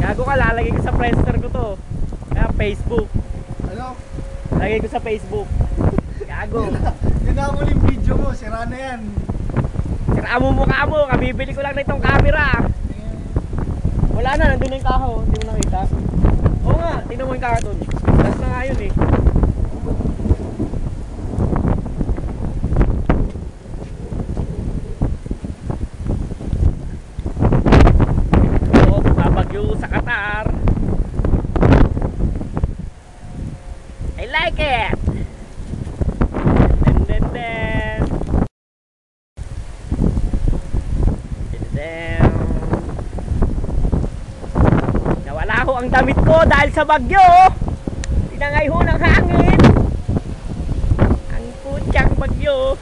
Gago ka, lalagay ko sa Friendster ko to. Kaya Facebook. Ano? Lagay ko sa Facebook. Gago. Yun na mo yung video mo, sira na yan. Sira mo mukha mo, kabibili ko lang na itong camera. Wala na, nandun na yung kaho. Hindi mo nakita. Oo nga, tingnan mo yung kaho dun. Last na nga yun eh. Oo, babagyo sa Qatar. I like it. Nawala ho ang damit ko dahil sa bagyo. Tinangay ho ng hangin. Ang putyang bagyo.